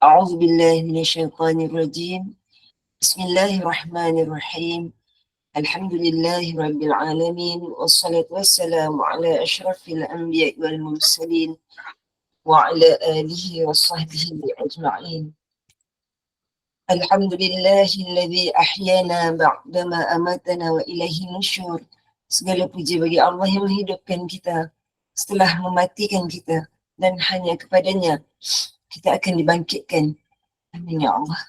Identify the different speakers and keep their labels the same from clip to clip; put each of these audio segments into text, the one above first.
Speaker 1: أعوذ بالله من الشيطان الرجيم. بسم الله الرحمن الرحيم. الحمد لله رب العالمين، والصلاة والسلام على أشرف الأنبياء والمرسلين وعلى آله وصحبه أجمعين. الحمد لله الذي أحيانا بعدما أماتنا وإليه النشور. Segala puji bagi Allah yang menghidupkan kita setelah mematikan kita, dan hanya kepadanya kita akan dibangkitkan. Amin ya Allah.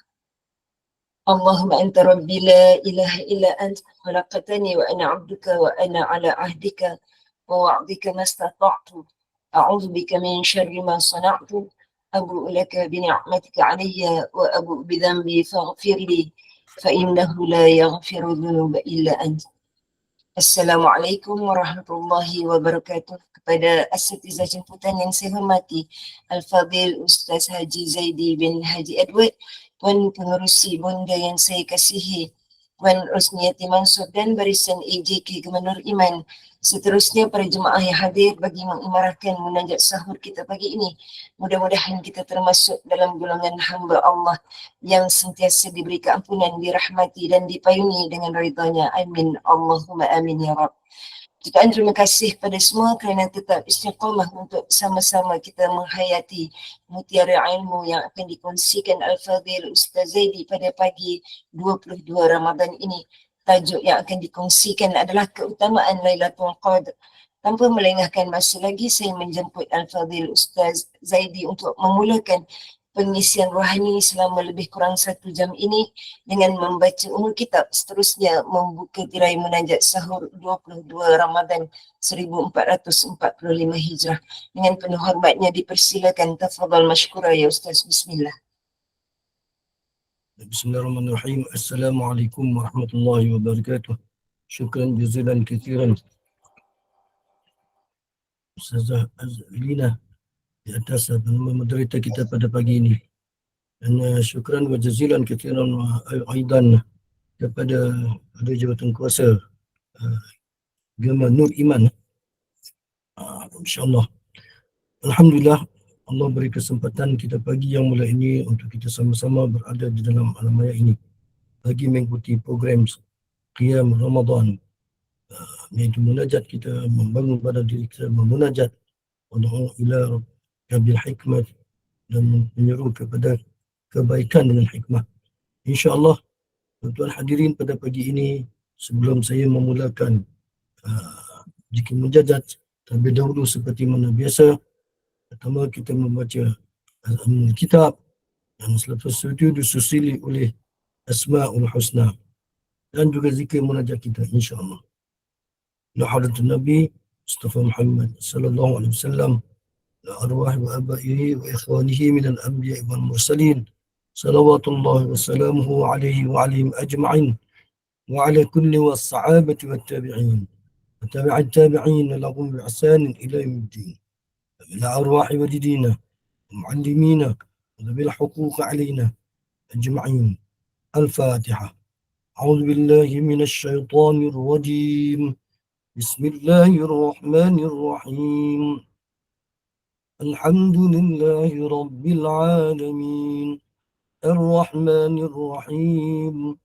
Speaker 1: اللهم أنت ربي لا إله إلا أنت خلقتني وأنا عبدك وأنا على عهدك ووعدك ما استطعت أعوذ بك من شر ما صنعت أبوء لك بنعمتك علي وأبوء بذنبي فاغفر لي فإنه لا يغفر الذنوب إلا أنت. Assalamualaikum warahmatullahi wabarakatuh. Kepada asatidzah jemputan yang saya hormati, Al-Fadhil Ustaz Haji Zaidi bin Haji Edward, Tuan Pengerusi Bonda yang saya kasihi, Tuan Rosniati Mansur dan barisan AJK Gemenur Iman. Seterusnya para jemaah yang hadir bagi mengimarahkan munajat sahur kita pagi ini. Mudah-mudahan kita termasuk dalam golongan hamba Allah yang sentiasa diberi keampunan, dirahmati dan dipayungi dengan ridhanya. Amin. Allahumma amin ya Rabb. Jutaan terima kasih kepada semua kerana tetap istiqamah untuk sama-sama kita menghayati mutiara ilmu yang akan dikongsikan Al-Fadhil Ustaz Zaidi pada pagi 22 Ramadan ini. Tajuk yang akan dikongsikan adalah keutamaan Lailatul Qadar. Tanpa melengahkan masa lagi, saya menjemput Al-Fadhil Ustaz Zaidi untuk memulakan pengisian rohani selama lebih kurang 1 jam ini dengan membaca umul kitab. Seterusnya membuka tirai munajat sahur 22 Ramadan 1445 Hijrah. Dengan penuh hormatnya dipersilakan, tafadhal mashkura ya Ustaz. Bismillah.
Speaker 2: Bismillahirrahmanirrahim. Assalamualaikum warahmatullahi wabarakatuh. Syukran jazilan kathiran Ustazah Azlina di atas moderator kita pada pagi ini. Dan syukran wa jazilan kathiran wa aidan kepada ada jawatan kuasa Gema Nur Iman. InsyaAllah. Alhamdulillah, Allah beri kesempatan kita pagi yang mulai ini untuk kita sama-sama berada di dalam alam maya ini bagi mengikuti program Qiyam Ramadan, iaitu munajat kita, membangun pada diri kita, memunajat Ud'u ila Rabbil Hikmah dan menyeru kepada kebaikan dengan hikmah. InsyaAllah, tuan-tuan hadirin pada pagi ini, sebelum saya memulakan zikir munajat, terlebih dahulu seperti mana biasa, pertama kita membaca kitab dan selepas itu disusili oleh Asma'ul Husna dan juga zikir munajat kita insyaAllah. La hawlatun Nabi Mustafa Muhammad sallallahu alaihi wasallam, la arwah wa abaihi wa ikhwanihi min al-anbiya wal mursalin, salawatullah wa salamuhu alaihi wa alaihim ajma'in wa ala kulli wa sahabati wa tabi'in wa tabi'at tabi'in lahum bi ihsanin ila yawmiddin. إلى أرواح والدينا ومعلمينا وذوي الحقوق علينا أجمعين. الفاتحة. أعوذ بالله من الشيطان الرجيم. بسم الله الرحمن الرحيم. الحمد لله رب العالمين الرحمن الرحيم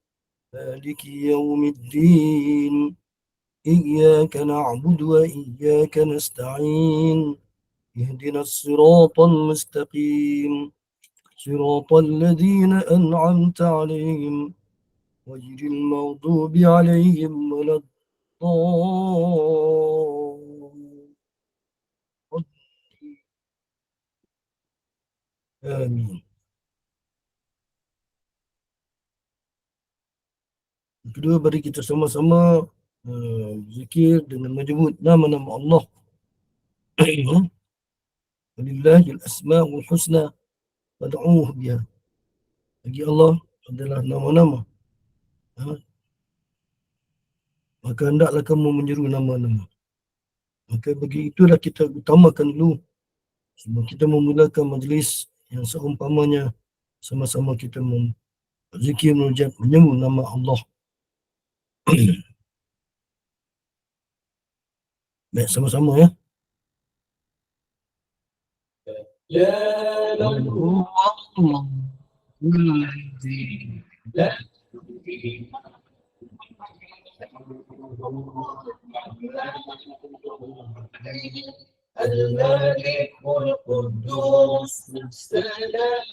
Speaker 2: مالك يوم الدين إياك نعبد وإياك نستعين اهدنا الصراط المستقيم صراط الذين أنعمت عليهم غير المغضوب عليهم ولا الضالين. آمين. Kedua, mari kita sama-sama zikir dengan menyebut nama-nama Allah. Walillahil asma'ul husna fad'uuhu biha. Bagi Allah adalah nama-nama. Maka hendaklah kamu menyeru nama-nama. Maka bagi itulah kita utamakan dulu sebelum kita memulakan majlis yang seumpamanya sama-sama kita zikir munajat menyebut nama Allah. Baik, sama-sama ya. Ya Allah الذي لا الملك القدوس السلام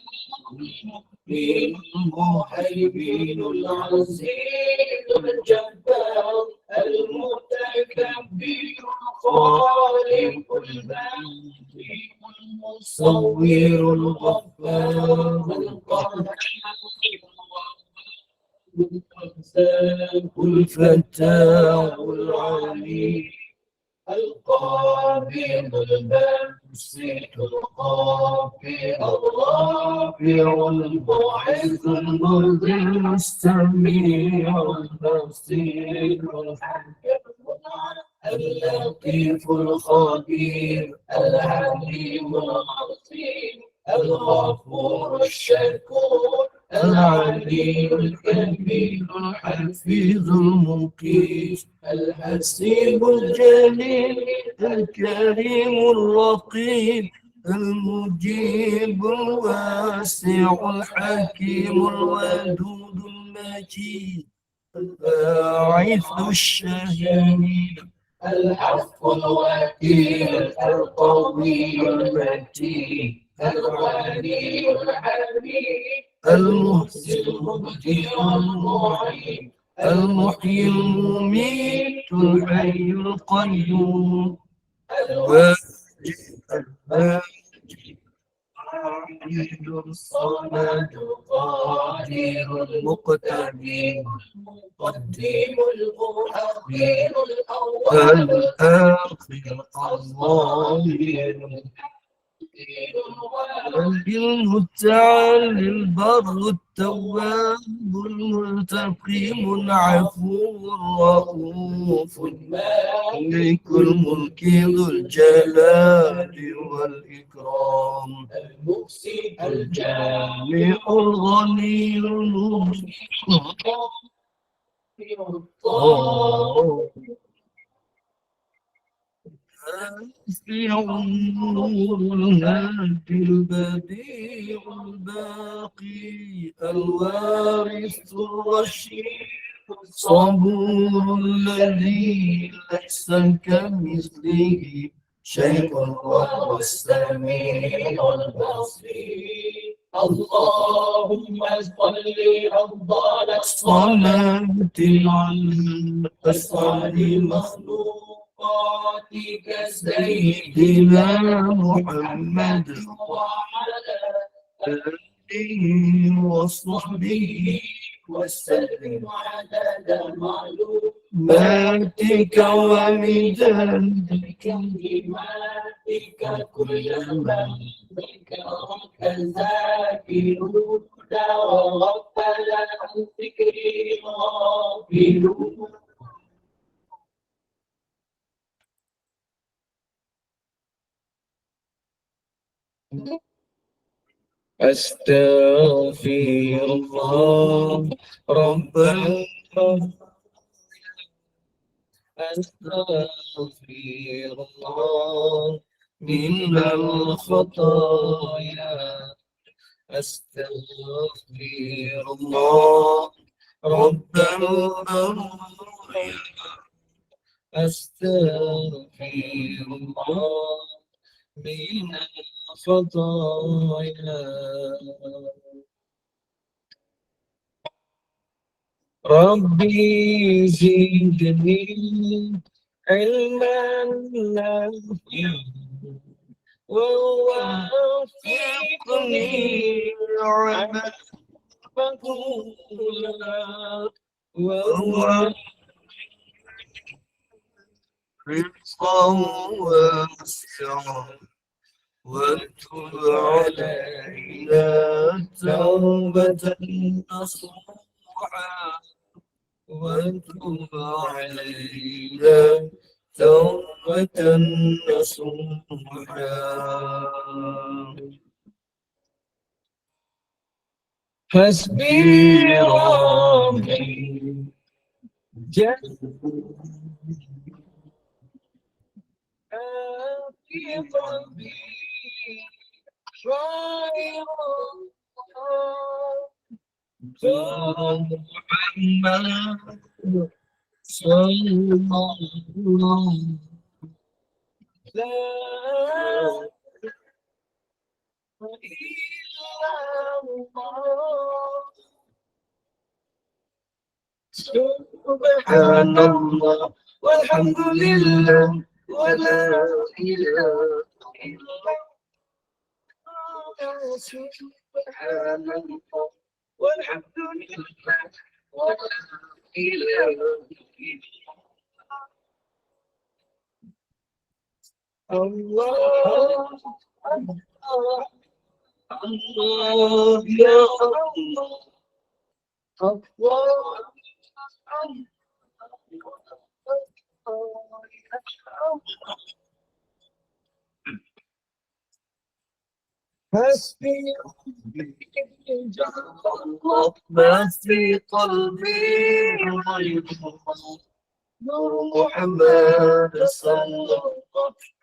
Speaker 2: المهيمن العزيز الجبار المتكبر خالق المجيد المصور الغفار الفتاح العليم القابض الباسط الخافض الرافع الباعث المذل السميع البصير اللطيف الخبير الحليم العظيم الغفور الشكور العلي الكبير الحفيظ المقيت الحسيب الجليل الكريم الرقيب المجيب الواسع الحكيم الودود المجيد الباعث الشهيد الحق الوكيل القوي المتين الغني الحميد المحسن المبدع المعين المحيي المميت الحي القيوم الواجد الماجد الواحد الصمد القادر المقتدر المقدم المؤخر الأول الآخر الظاهر المتعال البر التواب المنتقم العفو الرؤوف الملك الملك ذو الجلال والإكرام المقسط الجامع الغني المبدع النور الهادي البديع الباقي الوارث الرشيد الصبور الذي ليس كمثله شيء وهو السميع البصير اللهم صل أفضل الصلاة على أسعد مخلوقاتك سيدنا محمد وعلى آله وصحبه وسلم عدد معلوماتك ومداد كلماتك كلما ذكرك الذاكرون وغفل عن ذكري غافلون. أستغفر الله رب العالمين أستغفر الله من الخطايا أستغفر الله رب البرايا أستغفر الله من الخطايا ربي زدني علما نافعا ووفقني عملا مقبولا وهو رزقا واسعا واتب علينا توبة نصوحا واتب علينا توبة نصوحا حسبي ربي في قلبي خير Muhammad sallallahu la illallah. Subhanallah walhamdulillah wa la ilaha illallah. Subhanallah walhamdulillah wa la ilaha illallah. Allah Allah Allah ya Allah Allah حسبي الله ما في قلبي غير نور محمد صلى الله.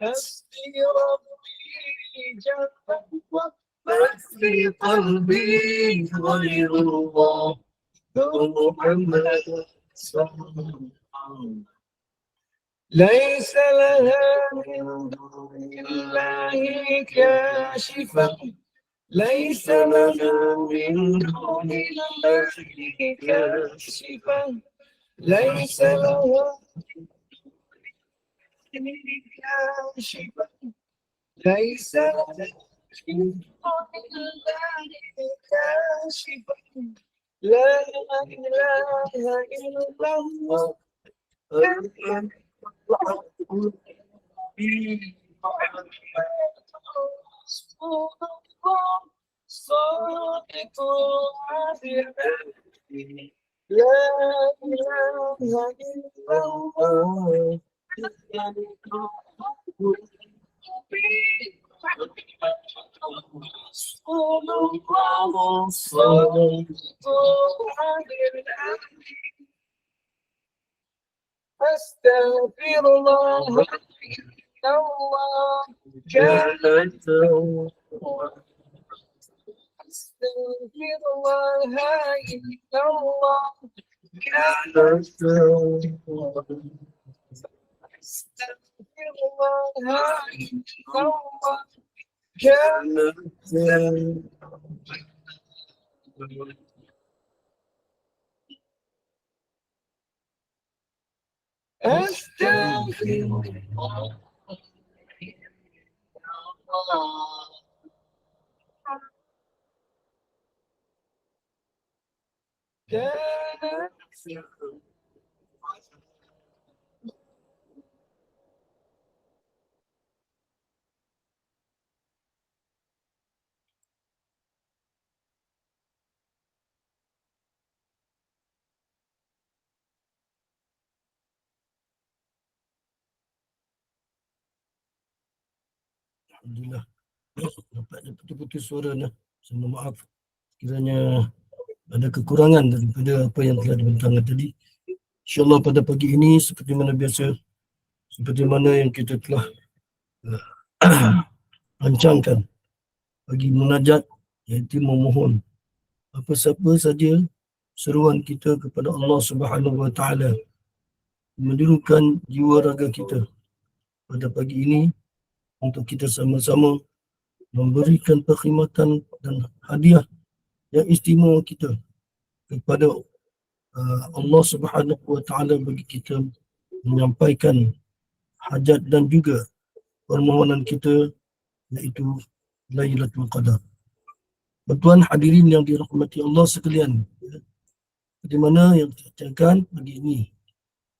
Speaker 2: حسبي ربي جل الله ما في قلبي غير الله نور محمد صلى الله. ليس لها من دون الله كاشفة ليس لها من دون الله كاشفة ليس لها كاشفة ليس لها من دون الله كاشفة لا إله إلا الله. صادق لا إله إلا الله. أستغفر الله الله جلت أستغفر الله إلا الله جلت أستغفر الله إلا الله جلت أستغفر الله كان Alhamdulillah. Nampaknya putus-putus suara dah. Saya maaf kiranya ada kekurangan daripada apa yang telah dibentangkan tadi. InsyaAllah pada pagi ini seperti mana biasa, seperti mana yang kita telah rancangkan bagi munajat, iaitu memohon apa siapa saja seruan kita kepada Allah Subhanahu Wa Taala, menjulukan jiwa raga kita pada pagi ini untuk kita sama-sama memberikan perkhidmatan dan hadiah yang istimewa kita kepada Allah Subhanahu Wa Taala bagi kita menyampaikan hajat dan juga permohonan kita, iaitu Lailatul Qadar. Tuan hadirin yang dirahmati Allah sekalian, di mana yang dikatakan pagi ini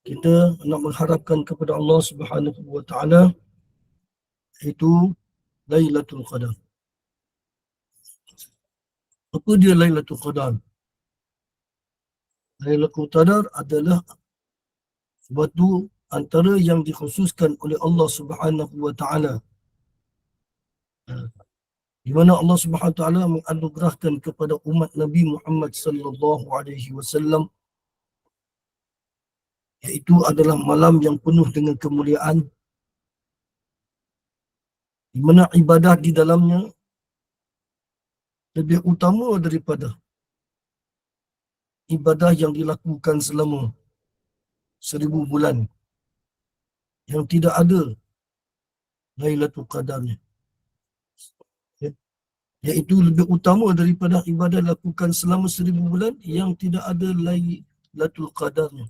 Speaker 2: kita nak mengharapkan kepada Allah Subhanahu Wa Taala, iaitu Lailatul Qadar. Apa dia Lailatul Qadar? Lailatul Qadar adalah suatu antara yang dikhususkan oleh Allah Subhanahu Wa Taala, di mana Allah Subhanahu Wa Taala menganugerahkan kepada umat Nabi Muhammad sallallahu alaihi wasallam, iaitu adalah malam yang penuh dengan kemuliaan, di mana ibadah di dalamnya lebih utama daripada ibadah yang dilakukan selama 1000 bulan yang tidak ada Lailatul Qadarnya. Ya, iaitu lebih utama daripada ibadah dilakukan selama 1000 bulan yang tidak ada Lailatul Qadarnya.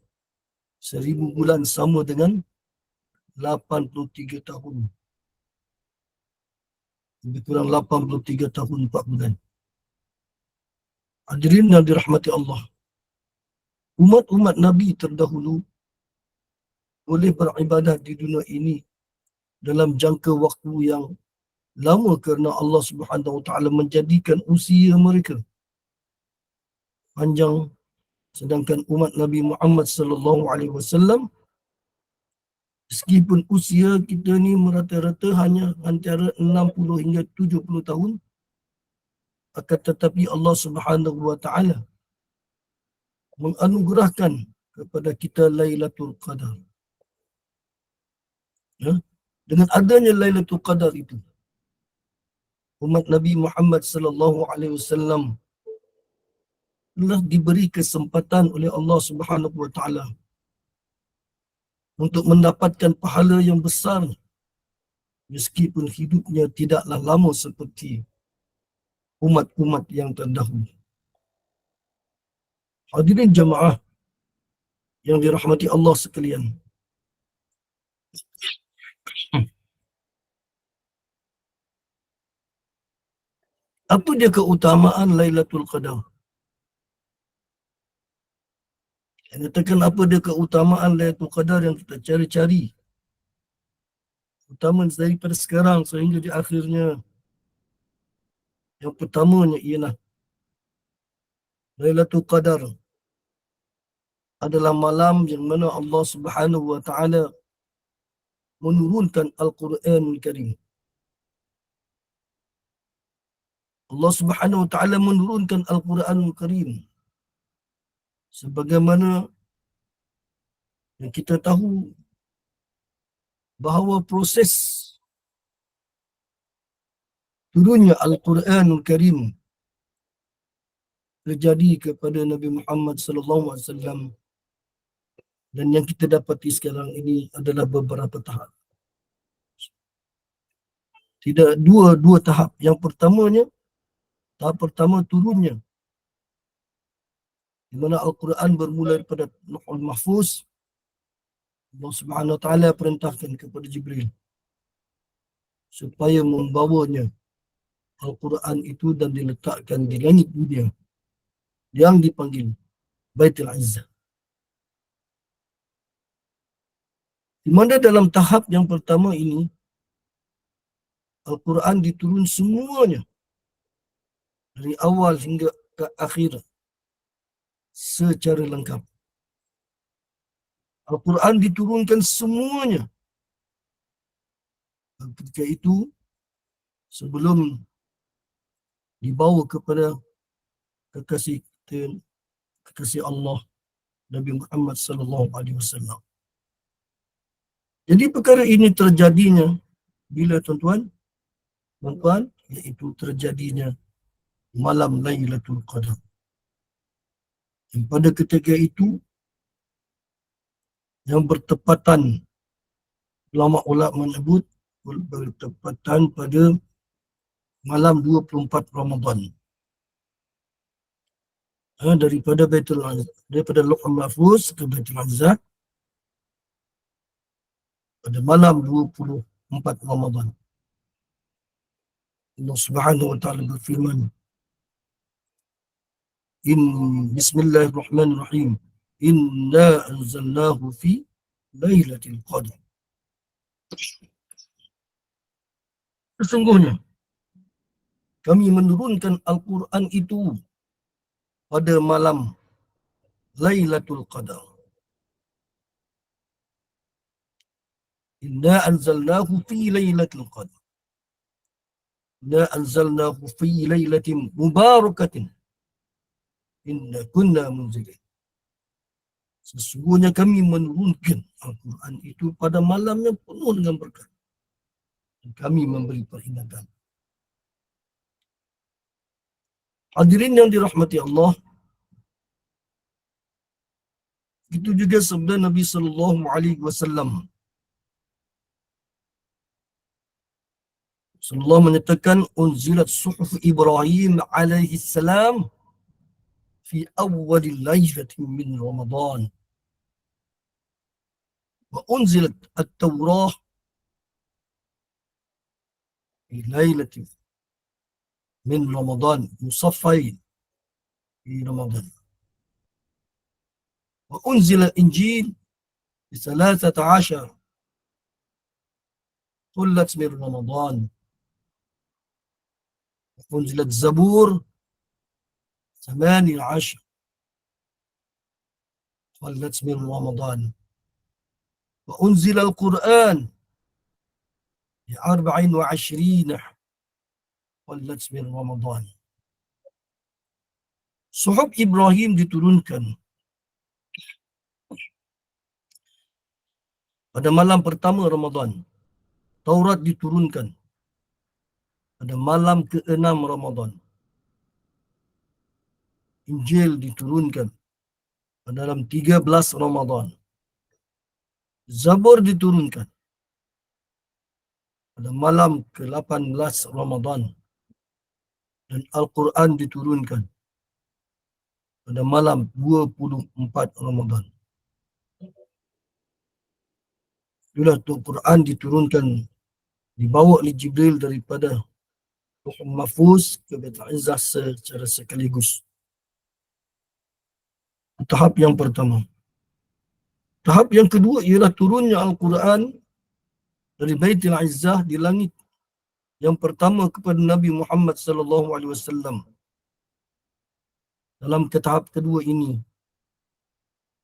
Speaker 2: 1000 bulan sama dengan 83 tahun. Lebih kurang 83 tahun 4 bulan. Hadirin yang dirahmati Allah. Umat-umat Nabi terdahulu boleh beribadah di dunia ini dalam jangka waktu yang lama kerana Allah Subhanahu Wa Taala menjadikan usia mereka panjang, sedangkan umat Nabi Muhammad sallallahu alaihi wasallam meskipun usia kita ni merata-rata hanya antara 60 hingga 70 tahun, akan tetapi Allah Subhanahu Wa Taala menganugerahkan kepada kita Lailatul Qadar. Ya? Dengan adanya Lailatul Qadar itu, umat Nabi Muhammad sallallahu alaihi wasallam telah diberi kesempatan oleh Allah Subhanahu Wa Taala untuk mendapatkan pahala yang besar meskipun hidupnya tidaklah lama seperti umat-umat yang terdahulu. Hadirin jamaah yang dirahmati Allah sekalian. Apa dia keutamaan Lailatul Qadar? Katakan apa dia keutamaan Lailatul Qadar yang kita cari-cari. Utama daripada sekarang sehingga di akhirnya. Yang pertamanya ialah Lailatul Qadar adalah malam yang mana Allah Subhanahu Wa Taala menurunkan Al-Quran Al-Karim. Allah Subhanahu Wa Taala menurunkan Al-Quran Al-Karim sebagaimana yang kita tahu bahawa proses turunnya Al-Quran Al-Karim terjadi kepada Nabi Muhammad sallallahu alaihi wasallam, dan yang kita dapati sekarang ini adalah beberapa tahap. Tidak dua tahap. Yang pertamanya, tahap pertama turunnya, di mana Al-Quran bermula daripada Lauhul Mahfuz. Allah Subhanahu Wa Taala perintahkan kepada Jibril supaya membawanya Al-Quran itu dan diletakkan di langit dunia yang dipanggil Baitul Izzah. Di mana dalam tahap yang pertama ini Al-Quran diturun semuanya dari awal hingga ke akhir secara lengkap. Al-Quran diturunkan semuanya. Dan ketika itu sebelum dibawa kepada kekasih Allah Nabi Muhammad sallallahu alaihi wasallam. Jadi perkara ini terjadinya bila tuan-tuan, iaitu terjadinya malam Lailatul Qadar. Dan pada ketika itu yang bertepatan, ulama-ulama menyebut bertepatan pada malam 24 Ramadan. Daripada Lauhul Mahfuz ke Baitul Izzah pada malam 24 Ramadan. Allah Subhanahu Wa Taala berfirman, Bismillahirrahmanirrahim. Inna anzalnahu fi Lailatul Qadar. Sesungguhnya kami menurunkan Al-Quran itu pada malam Lailatul Qadar. Inna anzalnahu fi Lailatul Qadar. Inna anzalnahu fi lailatin mubarakatin. Inna kunna munzilin. Sesungguhnya kami menurunkan Al-Quran itu pada malam yang penuh dengan berkat. Dan kami memberi peringatan. Hadirin yang dirahmati Allah, Itu juga sabda Nabi sallallahu alaihi wasallam. Allah menyatakan unzilat suhuf Ibrahim alaihi salam fi awwal lailatin min Ramadan wa unzilat at-Taurah fi lailatin min Ramadan musaffain fi Ramadan wa unzila Injil fi 13 طلت من رمضان وأنزلت زبور 18 طلت من رمضان وأنزل القرآن في 24 طلت من رمضان. Suhuf Ibrahim diturunkan pada malam pertama Ramadan. Taurat diturunkan pada malam ke-6 Ramadan. Injil diturunkan pada dalam 13 Ramadan. Zabur diturunkan pada malam ke-18 Ramadan. Dan Al-Quran diturunkan pada malam 24 Ramadan. Itulah Al-Quran diturunkan, dibawa oleh Jibril daripada Lauhul Mahfuz ke Baitul Izzah secara sekaligus. Tahap yang pertama. Tahap yang kedua ialah turunnya Al-Quran dari Baitul Izzah di langit yang pertama kepada Nabi Muhammad sallallahu alaihi wasallam. Dalam tahap kedua ini,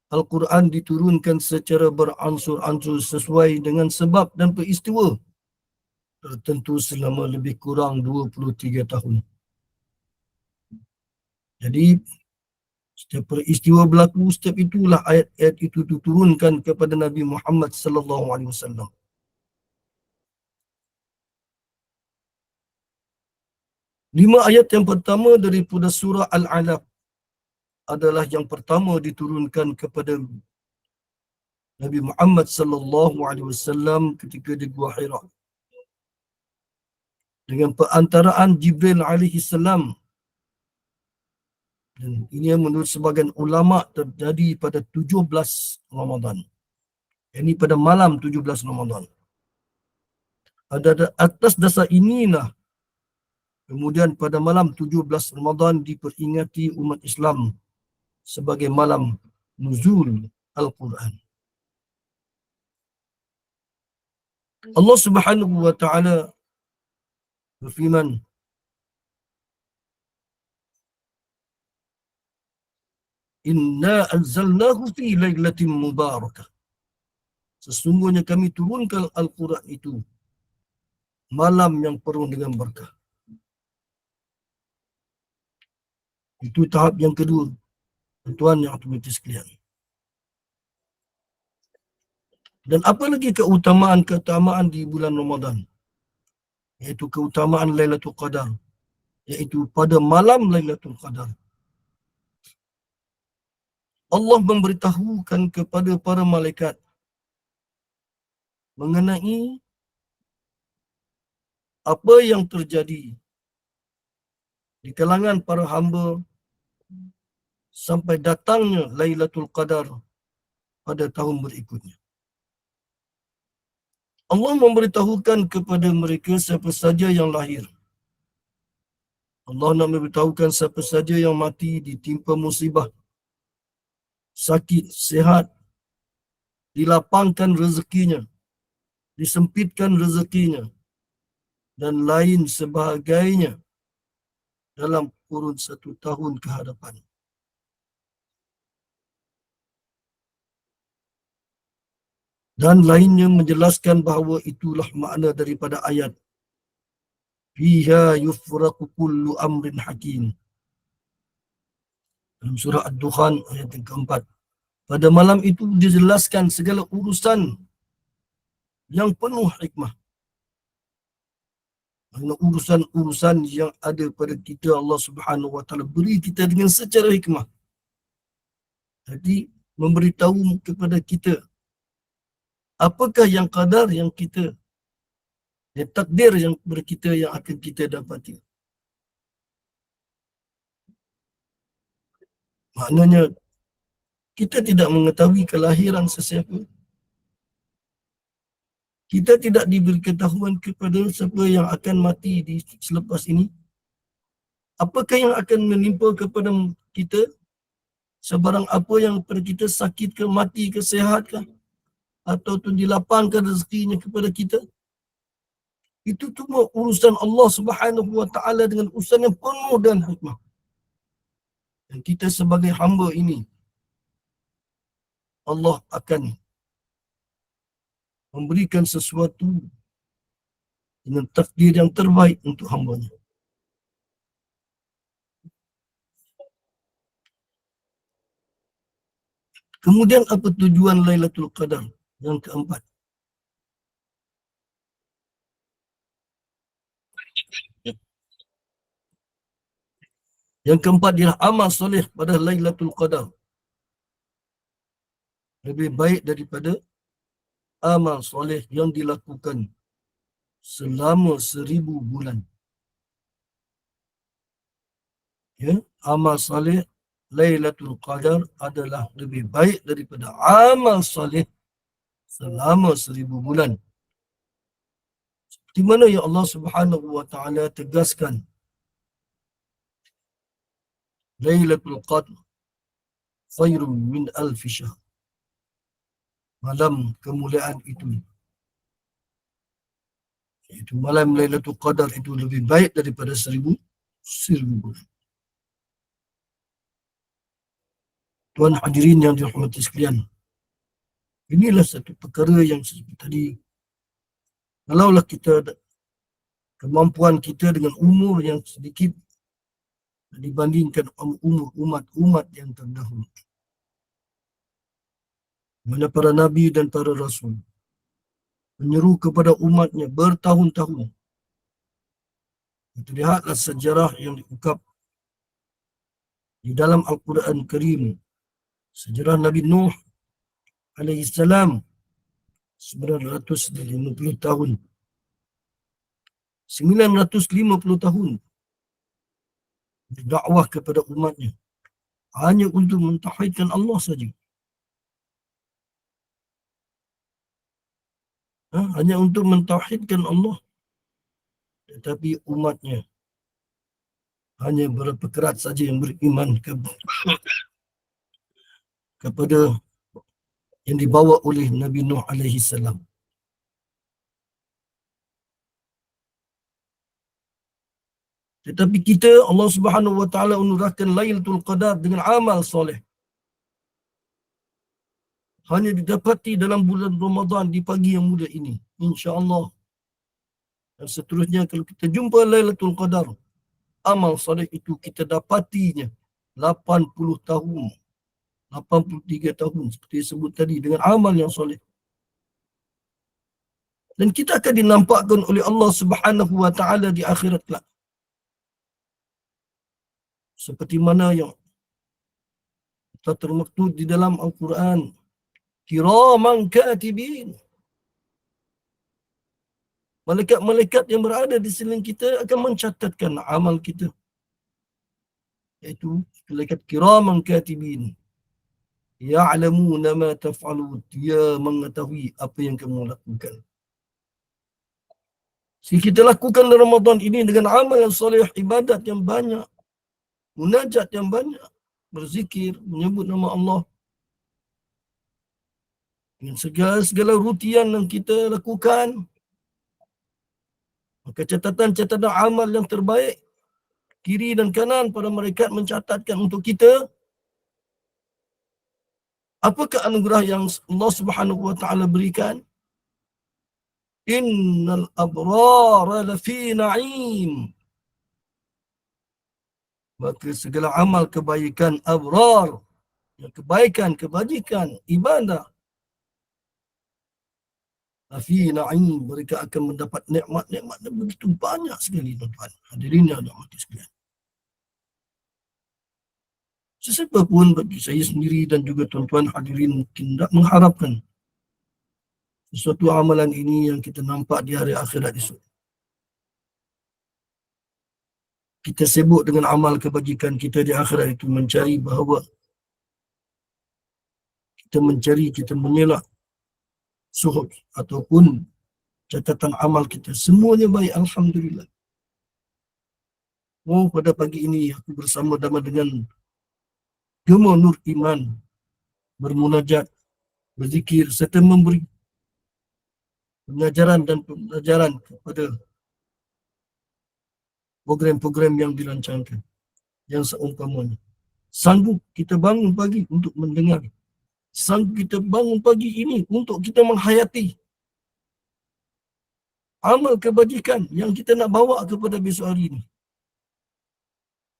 Speaker 2: Al-Quran diturunkan secara beransur-ansur sesuai dengan sebab dan peristiwa tertentu selama lebih kurang 23 tahun. Jadi, setiap peristiwa berlaku, setiap itulah ayat-ayat itu diturunkan kepada Nabi Muhammad sallallahu alaihi wasallam. 5 ayat yang pertama daripada surah Al-Alaq adalah yang pertama diturunkan kepada Nabi Muhammad sallallahu alaihi wasallam ketika di Gua Hira. Dengan perantaraan Jibril alaihi salam. Dan ini menurut sebagian ulama terjadi pada 17 Ramadan. Ini pada malam 17 Ramadan. Atas dasar inilah kemudian pada malam 17 Ramadan diperingati umat Islam sebagai malam nuzul Al-Quran. Allah Subhanahu wa taala berfirman, Inna anzalnahu fi lailatin mubarakah. Sesungguhnya kami turunkan Al-Quran itu malam yang penuh dengan berkah. Itu tahap yang kedua. Tuan yang otomatis sekalian. Dan apa lagi keutamaan di bulan Ramadan? Iaitu keutamaan Lailatul Qadar. Iaitu pada malam Lailatul Qadar. Allah memberitahukan kepada para malaikat mengenai apa yang terjadi di kalangan para hamba sampai datangnya Lailatul Qadar pada tahun berikutnya. Allah memberitahukan kepada mereka siapa saja yang lahir. Allah nak memberitahukan siapa saja yang mati ditimpa musibah, sakit, sihat, dilapangkan rezekinya, disempitkan rezekinya, dan lain sebagainya dalam kurun 1 tahun ke hadapan. Dan lainnya menjelaskan bahawa itulah makna daripada ayat Fiha yufraqu kullu amrin hakim. Dalam surah Ad-Dukhan ayat yang keempat. Pada malam itu dijelaskan segala urusan yang penuh hikmah. Urusan-urusan yang ada pada kita Allah Subhanahu wa taala beri kita dengan secara hikmah. Jadi memberitahu kepada kita apakah yang qadar yang kita, yang takdir yang kepada kita yang akan kita dapati. Maknanya kita tidak mengetahui kelahiran sesiapa. Kita tidak diberi ketahuan kepada siapa yang akan mati di selepas ini. Apakah yang akan menimpa kepada kita? Sebarang apa yang kepada kita, sakit ke, mati ke, sehat ke, atau dilapangkan rezekinya kepada kita. Itu semua urusan Allah Subhanahu wa taala dengan urusan yang penuh dan hikmah. Dan kita sebagai hamba ini, Allah akan memberikan sesuatu dengan takdir yang terbaik untuk hamba-Nya. Kemudian apa tujuan Lailatul Qadar? Yang keempat. Yang keempat ialah amal soleh pada Lailatul Qadar. Lebih baik daripada amal soleh yang dilakukan selama 1000 bulan. Ya, amal soleh Lailatul Qadar adalah lebih baik daripada amal soleh selama 1000 bulan. Di mana yang Allah Subhanahu wa taala tegaskan Lailatul Qadar khairun min alfi syahr. Malam kemuliaan itu, itu malam Lailatul Qadar itu lebih baik daripada 1000 bulan. Tuan hadirin yang dirahmati sekalian, inilah satu perkara yang seperti tadi, kalaulah kita kemampuan kita dengan umur yang sedikit dibandingkan umur umat yang terdahulu, mana para nabi dan para rasul menyeru kepada umatnya bertahun-tahun. Kita lihatlah sejarah yang diungkap di dalam Al-Quran Karim, sejarah Nabi Nuh alaihi salam 950 tahun. 950 tahun berdakwah kepada umatnya hanya untuk mentauhidkan Allah saja. Hanya untuk mentauhidkan Allah. Tetapi umatnya hanya berapa kerat saja yang beriman kepada yang dibawa oleh Nabi Nuh alaihi salam. Tetapi kita, Allah Subhanahu wa taala anugerahkan Lailatul Qadar dengan amal soleh. Hanya didapati dalam bulan Ramadan di pagi yang muda ini, insya-Allah. Dan seterusnya kalau kita jumpa Lailatul Qadar, amal soleh itu kita dapatinya 80 tahun, 83 tahun seperti disebut tadi dengan amal yang soleh. Dan kita akan dinampakkan oleh Allah Subhanahu wa taala di akhirat kelak. Seperti mana yang termaktub di dalam Al-Quran, kiraman katibin. Malaikat-malaikat yang berada di seliling kita akan mencatatkan amal kita. Iaitu malaikat kiraman katibin. Ya'lamuna ma taf'alun. Dia mengetahui apa yang kamu lakukan. Si kita lakukan dalam Ramadan ini dengan amal yang soleh, ibadat yang banyak, munajat yang banyak, berzikir, menyebut nama Allah. Dengan segala rutian yang kita lakukan, maka catatan-catatan amal yang terbaik, kiri dan kanan para malaikat mencatatkan untuk kita. Apakah anugerah yang Allah Subhanahu wa taala berikan? Innal abrara lafi na'im. Maka segala amal kebaikan abrar, yang kebaikan, kebajikan, ibadah, lafi na'im, mereka akan mendapat nikmat-nikmat yang begitu banyak sekali, tuan-tuan. Hadirin yang dirahmati sekalian. Sesiapa pun bagi saya sendiri dan juga tuan-tuan hadirin mungkin tak mengharapkan sesuatu amalan ini yang kita nampak di hari akhirat esok. Kita sibuk dengan amal kebajikan kita di akhirat itu mencari bahawa kita mengelak suhud ataupun catatan amal kita. Semuanya baik, Alhamdulillah. Oh, pada pagi ini aku bersama-sama dengan Gema Nur Iman bermunajat, berzikir serta memberi pengajaran dan pembelajaran kepada program-program yang dirancangkan, yang seumpamanya. Sanggup kita bangun pagi untuk mendengar. Sanggup kita bangun pagi ini untuk kita menghayati amal kebajikan yang kita nak bawa kepada besok hari ini.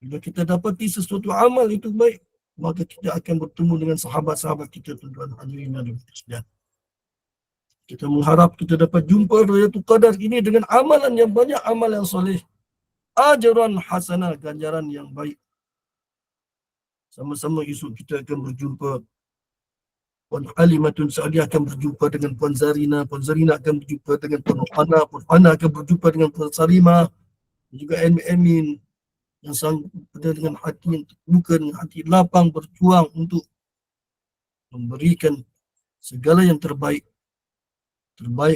Speaker 2: Bila kita dapati sesuatu amal itu baik, maka kita akan bertemu dengan sahabat-sahabat kita, tuan-tuan hadirin dan sekalian. Kita mengharap kita dapat jumpa Lailatul Qadar ini dengan amalan yang banyak, amal yang soleh. Ajran hasanah, ganjaran yang baik. Sama-sama esok kita akan berjumpa. Puan Halimatun Sa'adiyah akan berjumpa dengan Puan Zarina. Puan Zarina akan berjumpa dengan Puan Hana. Puan Hana akan berjumpa dengan Puan Salimah. Juga Amin yang sanggup dengan hati yang terbuka, dengan hati lapang berjuang untuk memberikan segala yang terbaik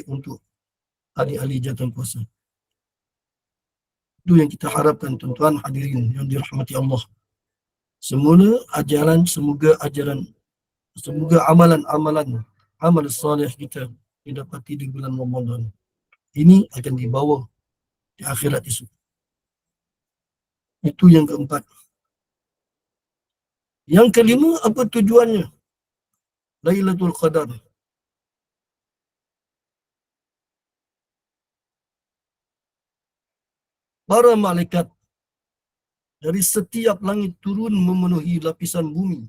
Speaker 2: untuk ahli-ahli jatuh kuasa. Itu yang kita harapkan, tuan-tuan hadirin yang dirahmati Allah. Semoga amalan-amalan amal salih kita didapati di bulan Ramadan ini akan dibawa di akhirat esok. Itu yang keempat. Yang kelima, apa tujuannya Lailatul Qadar? Para malaikat dari setiap langit turun memenuhi lapisan bumi,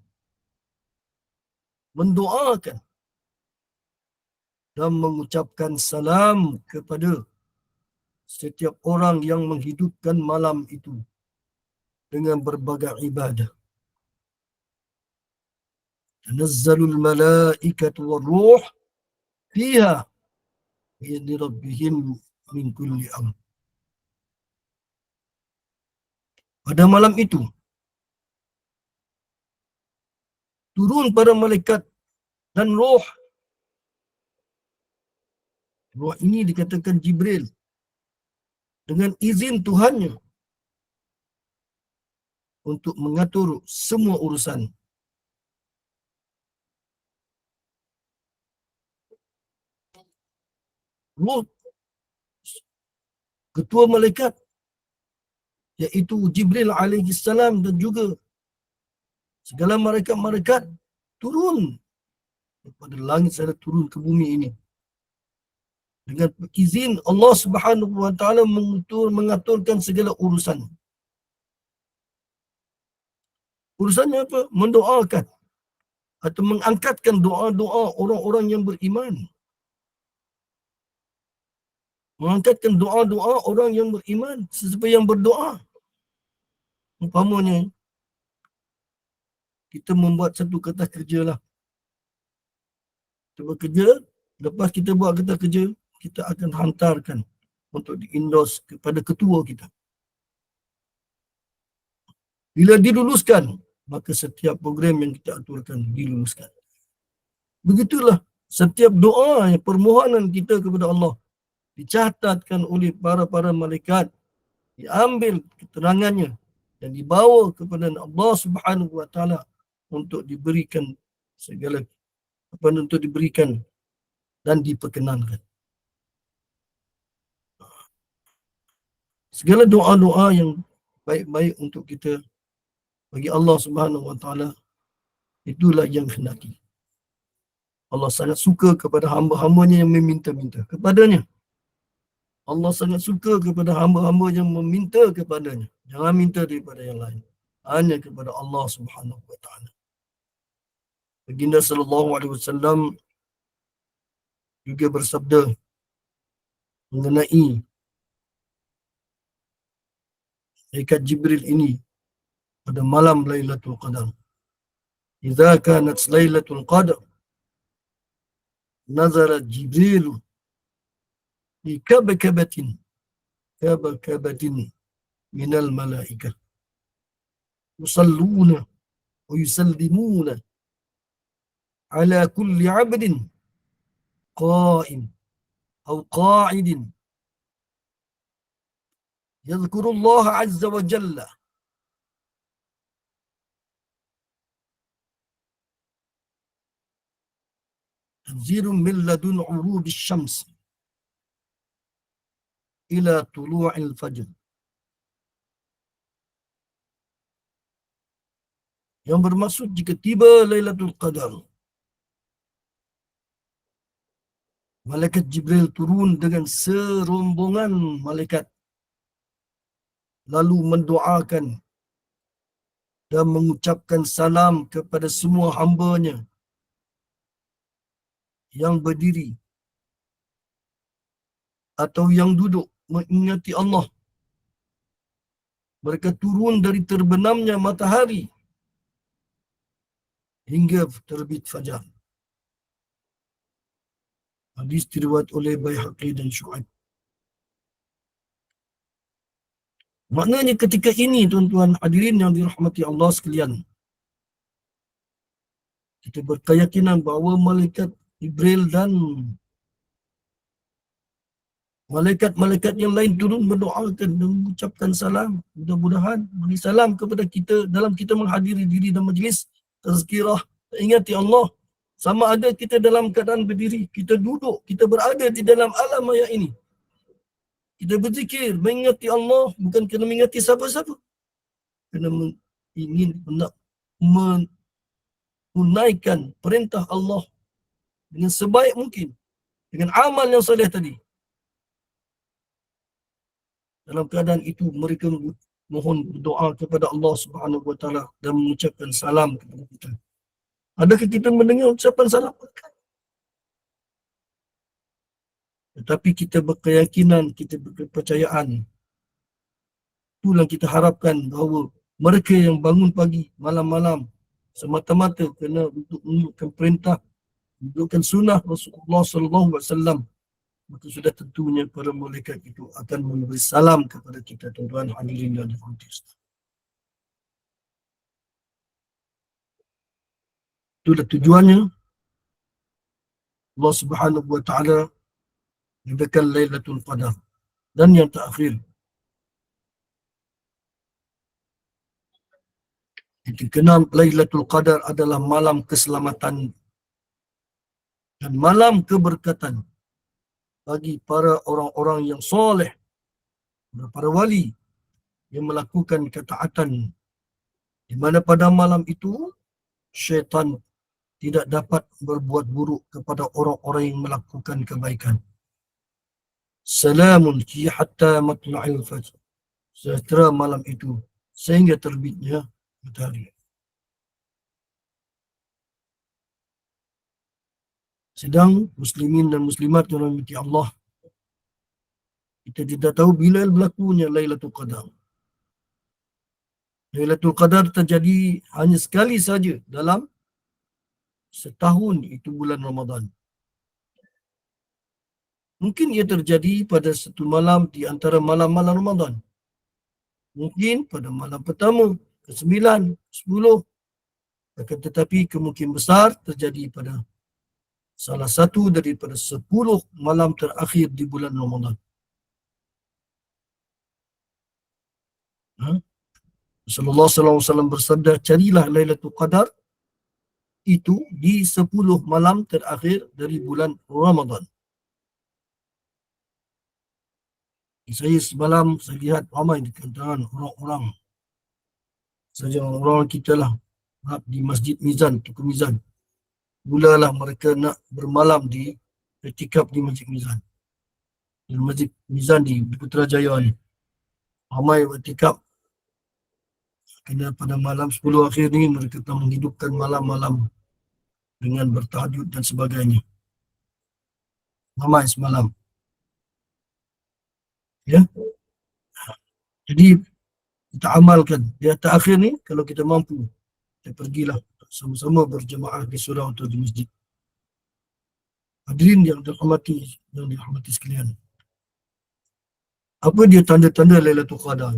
Speaker 2: mendoakan dan mengucapkan salam kepada setiap orang yang menghidupkan malam itu dengan berbagai ibadah. Tanazzalul malaikatu war-ruh fiha bi'izni rabbihim min kulli amr. Pada malam itu turun para malaikat dan roh. Roh ini dikatakan Jibril dengan izin Tuhannya untuk mengatur semua urusan. Roh ketua malaikat iaitu Jibril alaihi salam dan juga segala malaikat-malaikat turun daripada langit sana turun ke bumi ini dengan izin Allah Subhanahu wa taala mengaturkan segala urusan. Urusannya apa? Mendoakan atau mengangkatkan doa-doa orang-orang yang beriman. Mengangkatkan doa-doa orang yang beriman, sesiapa yang berdoa. Umpamanya kita membuat satu kertas kerja lah. Kita bekerja, lepas kita buat kertas kerja, kita akan hantarkan untuk di-endorse kepada ketua kita. Bila diluluskan, maka setiap program yang kita aturkan diluluskan. Begitulah setiap doa, permohonan kita kepada Allah dicatatkan oleh para malaikat, diambil keterangannya dan dibawa kepada Allah Subhanahu wa taala untuk diberikan segala untuk diberikan dan diperkenankan. Segala doa-doa yang baik-baik untuk kita bagi Allah Subhanahu wa taala, itulah yang hendaki. Allah sangat suka kepada hamba-hambanya yang meminta-minta kepadanya. Allah sangat suka kepada hamba-hamba yang meminta kepadanya. Jangan minta daripada yang lain. Hanya kepada Allah Subhanahu wa taala. Baginda sallallahu alaihi wasallam juga bersabda mengenai malaikat Jibril ini pada malam Lailatul Qadar. idza kanat lailatul qadar nazara Jibril fi kabakabatin minal malaikah yusalluna wa yusallimuna ala kulli 'abdin qa'im aw qa'idin yadhkurullaha 'azza wa jalla tanzilun min ladun 'urubis syams ila tulu'il fajr. Yang bermaksud jika tiba Lailatul Qadar, malaikat Jibril turun dengan serombongan malaikat lalu mendoakan dan mengucapkan salam kepada semua hamba-Nya yang berdiri atau yang duduk mengingati Allah. Mereka turun dari terbenamnya matahari hingga terbit fajar. Hadis diriwayatkan oleh Baihaqi dan Syu'aib. Maknanya ketika ini, tuan-tuan hadirin yang dirahmati Allah sekalian, kita berkeyakinan bahawa malaikat Jibril dan malaikat-malaikat yang lain turun mendoakan dan mengucapkan salam. Mudah-mudahan beri salam kepada kita dalam kita menghadiri diri dan majlis tazkirah, ingati Allah. Sama ada kita dalam keadaan berdiri, kita duduk, kita berada di dalam alam maya ini. Kita berzikir, mengingati Allah bukan kerana mengingati siapa-siapa. Kerana ingin nak menunaikan perintah Allah dengan sebaik mungkin, dengan amal yang soleh tadi. Dalam keadaan itu mereka mohon doa kepada Allah Subhanahu Wa Taala dan mengucapkan salam kepada kita. Adakah kita mendengar ucapan salam? Tetapi kita berkeyakinan, kita berkepercayaan. Itulah kita harapkan bahawa mereka yang bangun pagi, malam-malam semata-mata kerana untuk menunjukkan perintah, menunjukkan sunnah Rasulullah sallallahu alaihi wasallam, maka sudah tentunya para malaikat itu akan memberi salam kepada kita, tuan-tuan hadirin yang dirahmati. Itulah tujuannya Allah Subhanahu Wa Taala menyatakan Lailatul Qadar. Dan yang terakhir, kita kenal Lailatul Qadar adalah malam keselamatan dan malam keberkatan bagi para orang-orang yang soleh, para wali yang melakukan ketaatan, di mana pada malam itu syaitan tidak dapat berbuat buruk kepada orang-orang yang melakukan kebaikan. Salamun hiya hatta matla'il fajr. Sejahtera malam itu sehingga terbitnya matahari. Sedang muslimin dan muslimat yang dirahmati Allah, kita tidak tahu bila berlakunya Lailatul Qadar. Lailatul Qadar terjadi hanya sekali saja dalam setahun, itu bulan Ramadan. Mungkin ia terjadi pada satu malam di antara malam-malam Ramadan. Mungkin pada malam pertama, ke-9, 10. Akan tetapi kemungkinan besar terjadi pada salah satu daripada 10 malam terakhir di bulan Ramadan. Rasulullah SAW bersabda, carilah Lailatul Qadar itu di 10 malam terakhir dari bulan Ramadan. Saya semalam saya lihat ramai di kalangan orang-orang, saja orang-orang kita lah, di Masjid Mizan, Tuku Mizan. Mulalah mereka nak bermalam di iktikaf di Masjid Mizan. Di Masjid Mizan di Putrajaya ni. Ramai iktikaf. Kena pada malam 10 akhir ni mereka telah menghidupkan malam-malam dengan bertahajud dan sebagainya. Ramai semalam. Ya. Jadi kita amalkan di atas akhir ni, kalau kita mampu, kita pergilah sama-sama berjemaah di surau atau di masjid. Hadirin yang dirahmati sekalian. Apa dia tanda-tanda Lailatul Qadar?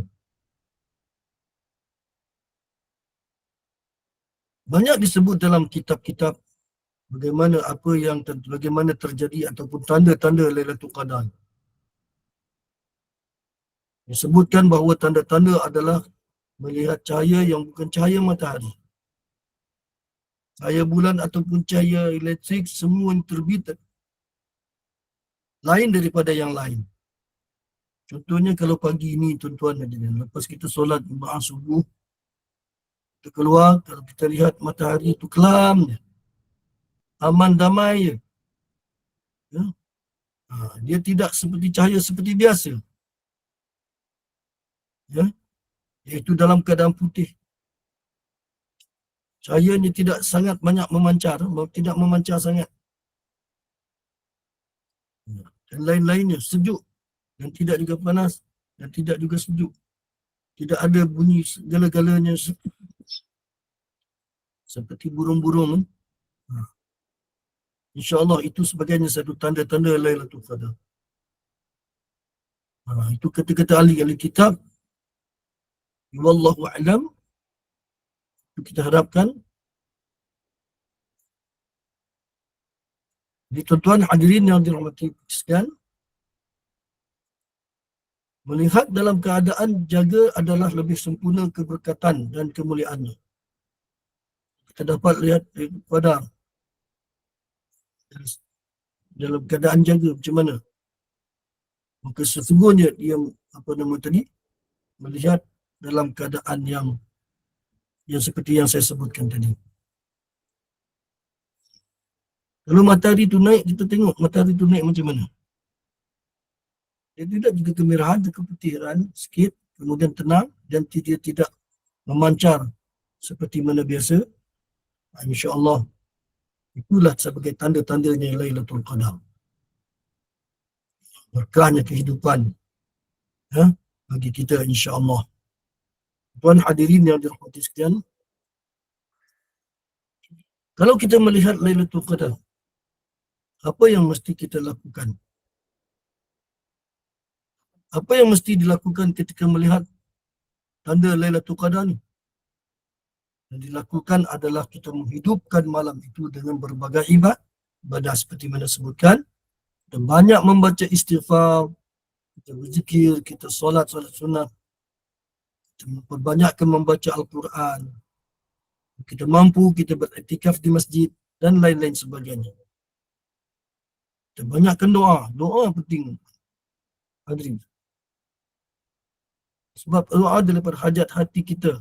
Speaker 2: Banyak disebut dalam kitab-kitab bagaimana terjadi ataupun tanda-tanda Lailatul Qadar. Disebutkan bahawa tanda-tanda adalah melihat cahaya yang bukan cahaya matahari. Cahaya bulan ataupun cahaya elektrik semua yang terbit lain daripada yang lain. Contohnya kalau pagi ini tuan-tuan hadirin, lepas kita solat jemaah subuh, kita keluar, kalau kita lihat matahari itu kelam je. Aman damai je. Ya? Dia tidak seperti cahaya seperti biasa. Ya? Iaitu dalam keadaan putih. Cahayanya tidak sangat banyak memancar, tidak memancar sangat. Dan lain-lainnya, sejuk dan tidak juga panas dan tidak juga sejuk. Tidak ada bunyi segala-galanya seperti burung-burung. InsyaAllah itu sebagainya satu tanda-tanda Lailatul Qadar. Itu kata-kata ahli kitab. Wallahu a'lam. Itu kita harapkan. Jadi tuan-tuan hadirin yang dirahmati sekalian, melihat dalam keadaan jaga adalah lebih sempurna keberkatan dan kemuliaannya. Kita dapat lihat Qadar dalam keadaan jaga macam mana. Maka sesungguhnya dia melihat dalam keadaan yang seperti yang saya sebutkan tadi. Kalau matahari tu naik, kita tengok matahari tu naik macam mana. Dia tidak juga kemerahan, keputihan sikit, kemudian tenang dan dia tidak memancar seperti mana biasa. InsyaAllah itulah sebagai tanda-tandanya Lailatul Qadar. Berkahnya kehidupan bagi kita insyaAllah. Tuan hadirin yang dirahmati sekalian, kalau kita melihat Lailatul Qadar, apa yang mesti kita lakukan? Apa yang mesti dilakukan ketika melihat tanda Lailatul Qadar ni? Yang dilakukan adalah kita menghidupkan malam itu dengan berbagai ibadah seperti mana sebutkan, dan banyak membaca istighfar, kita berzikir, kita solat sunat, kita memperbanyakkan membaca Al-Quran, kita mampu, kita beriktikaf di masjid dan lain-lain sebagainya. Kita banyakkan doa penting. Hadirin. Sebab doa daripada hajat hati kita.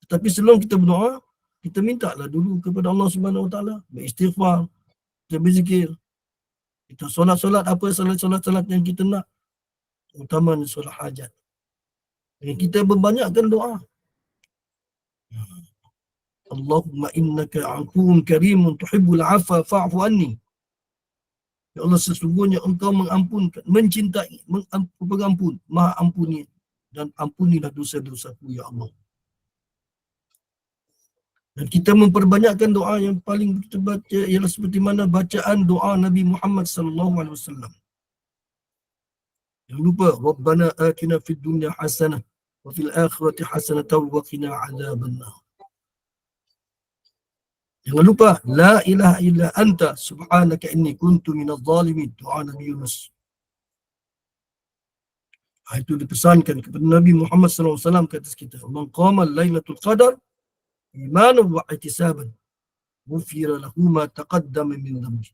Speaker 2: Tetapi sebelum kita berdoa, kita mintalah dulu kepada Allah Subhanahu Wa Taala, beristighfar, kita berzikir, kita solat apa solat yang kita nak, utamanya solat hajat. Dan kita berbanyakkan doa. Allahumma innaka afuwun karimun tuhibbul afwa fa'fu anni. Ya Allah, sesungguhnya engkau mengampunkan, mencintai, pengampun, maha ampuni, dan ampunilah dosa-dosaku ya Allah. Dan kita memperbanyakkan doa yang paling kita baca ialah seperti mana bacaan doa Nabi Muhammad sallallahu alaihi wasallam. Jangan lupa, Rabbana atina fid dunya hasanah wa fil akhirati hasanah wa qina adzabannar. Jangan lupa, la ilaha illa anta subhanaka inni kuntu minadh dhalimin, doa Nabi Yunus. Itu dipesankan kepada Nabi Muhammad sallallahu alaihi wasallam ke atas kita. Man qama Lailatul Qadar imanan wa ihtisaban ghufira lahu ma taqaddama min dhanbi.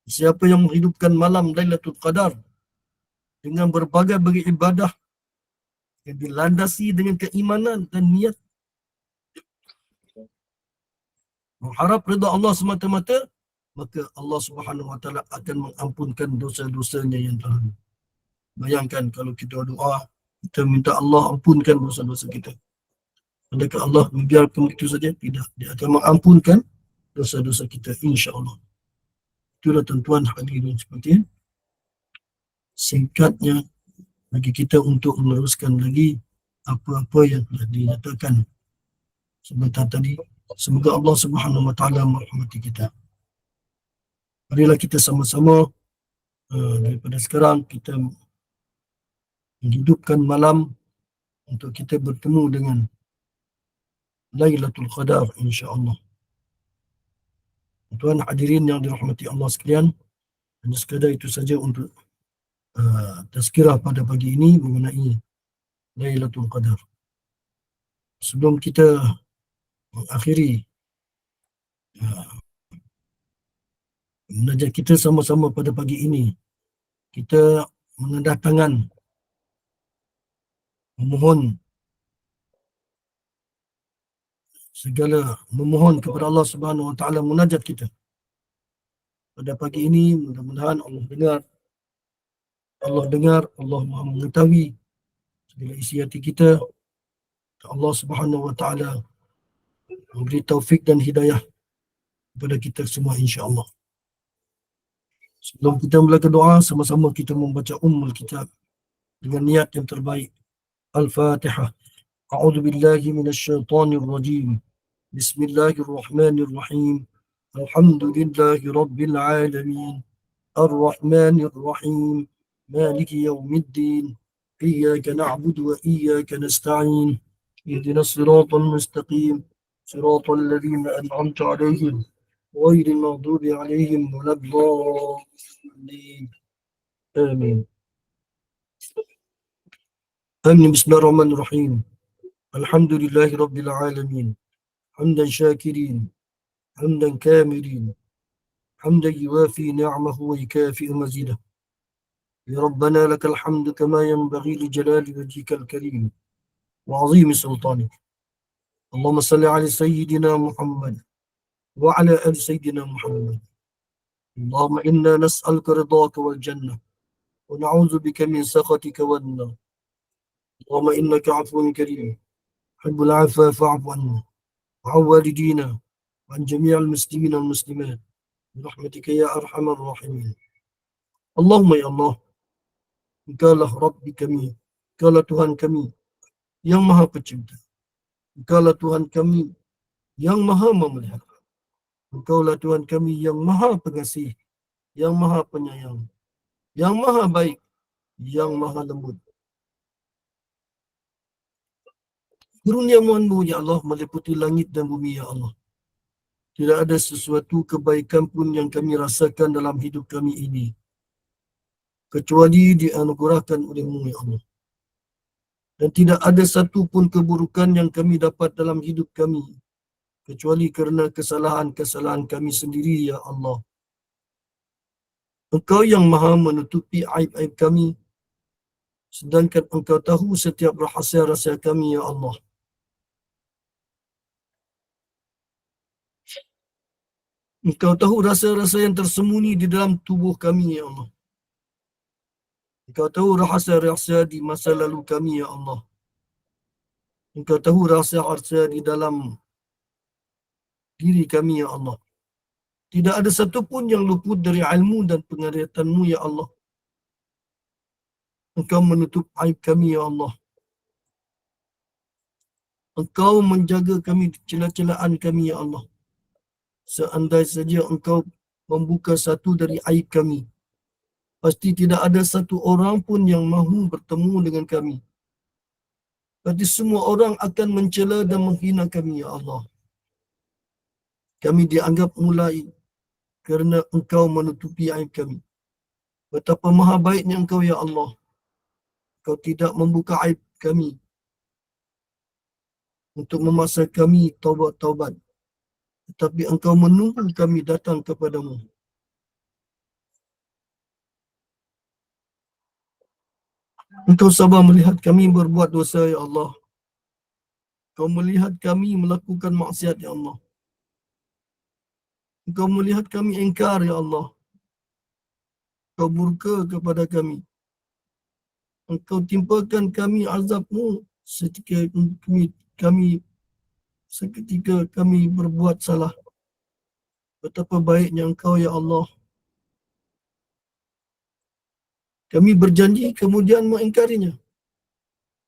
Speaker 2: Siapa yang menghidupkan malam Lailatul Qadar dengan berbagai ibadah yang dilandasi dengan keimanan dan niat mengharap redha Allah semata-mata, maka Allah Subhanahu Wa Taala akan mengampunkan dosa-dosanya yang terlalu. Bayangkan kalau kita doa, kita minta Allah ampunkan dosa-dosa kita. Adakah Allah membiarkan begitu saja? Tidak. Dia akan mengampunkan dosa-dosa kita, insya-Allah. Itulah tuan-tuan hadirin seperti singkatnya bagi kita untuk meneruskan lagi apa-apa yang telah dinyatakan sebentar tadi Semoga Allah Subhanahu Wa Taala merahmati kita. Marilah kita sama-sama daripada sekarang kita menghidupkan malam untuk kita bertemu dengan Lailatul Qadar, insya-Allah. Tuan hadirin yang dirahmati Allah sekalian, hanya sekadar itu saja untuk tazkirah pada pagi ini mengenai Lailatul Qadar. Sebelum kita mengakhiri munajat kita sama-sama pada pagi ini, kita mengadah tangan memohon kepada Allah Subhanahu Wa Taala munajat kita pada pagi ini. Mudah-mudahan Allah dengar, Allah Maha mengetahui segala isi hati kita. Allah Subhanahu Wa Taala memberi taufik dan hidayah kepada kita semua, insya-Allah. Sebelum kita mulakan doa, sama-sama kita membaca Kitab dengan niat yang terbaik. Al-Fatihah. A'udzu billahi minasy syaithanir rajim. Bismillahirrahmanirrahim. Alhamdulillahi rabbil alamin. Ar-Rahmanir Rahim. Maliki yaumiddin. Iyyaka na'budu wa iyyaka nasta'in. Ihdinas siratal mustaqim. Siratal ladzina an'amta 'alaihim ghairil maghdubi 'alaihim waladdallin. Amin. Amin. Bismillahirrahmanirrahim. Alhamdulillahi rabbil alamin. Hamdan syakirin, hamdan kamirin, hamdan yuwafi ni'amahu wa yukafi'u mazidah. Ya Rabbana lakal hamdu kama yanbaghi li jalali wajhikal karim wa 'azimi sultanik. Allahumma salli ala sayyidina Muhammad wa ala ali sayyidina Muhammad. Allahumma inna nas'aluka ridhaka wal jannah wa na'udzu bika min sakhatika wan nar. Allahumma innaka 'afuwun karim. Tuhibbul 'afwa fa'fu 'anna. وعن والدينا وعن جميع المسلمين والمسلمات برحمتك يا أرحم الراحمين. Allahumma ya Allah, Engkaulah Rabbi kami, Engkaulah Tuhan kami yang Maha Pencipta, Engkaulah Tuhan kami yang Maha Memelihara, Engkaulah Tuhan kami yang Maha Pengasih, yang Maha Penyayang, yang Maha Baik, yang Maha Lembut. Kurniamu ya Allah meliputi langit dan bumi ya Allah. Tidak ada sesuatu kebaikan pun yang kami rasakan dalam hidup kami ini kecuali dianugerahkan oleh-Mu ya Allah. Dan tidak ada satu pun keburukan yang kami dapat dalam hidup kami kecuali kerana kesalahan-kesalahan kami sendiri ya Allah. Engkau yang Maha menutupi aib-aib kami, sedangkan Engkau tahu setiap rahsia-rahsia kami ya Allah. Engkau tahu rasa-rasa yang tersembunyi di dalam tubuh kami ya Allah. Engkau tahu rahsia-rahsia di masa lalu kami ya Allah. Engkau tahu rahsia-rahsia di dalam diri kami ya Allah. Tidak ada satu pun yang luput dari ilmu dan penglihatan-Mu ya Allah. Engkau menutup aib kami ya Allah. Engkau menjaga kami celah-celahan kami ya Allah. Seandai saja Engkau membuka satu dari aib kami, pasti tidak ada satu orang pun yang mahu bertemu dengan kami. Pasti semua orang akan mencela dan menghina kami ya Allah. Kami dianggap mulai kerana Engkau menutupi aib kami. Betapa maha baiknya Engkau ya Allah. Engkau tidak membuka aib kami untuk memaksa kami taubat-taubat, tetapi Engkau menunggu kami datang kepadamu. Engkau sabar melihat kami berbuat dosa ya Allah. Engkau melihat kami melakukan maksiat ya Allah. Engkau melihat kami ingkar ya Allah. Engkau murka kepada kami. Engkau timpakan kami azab-Mu seketika kami berbuat salah. Betapa baiknya Engkau ya Allah. Kami berjanji kemudian mengingkarinya.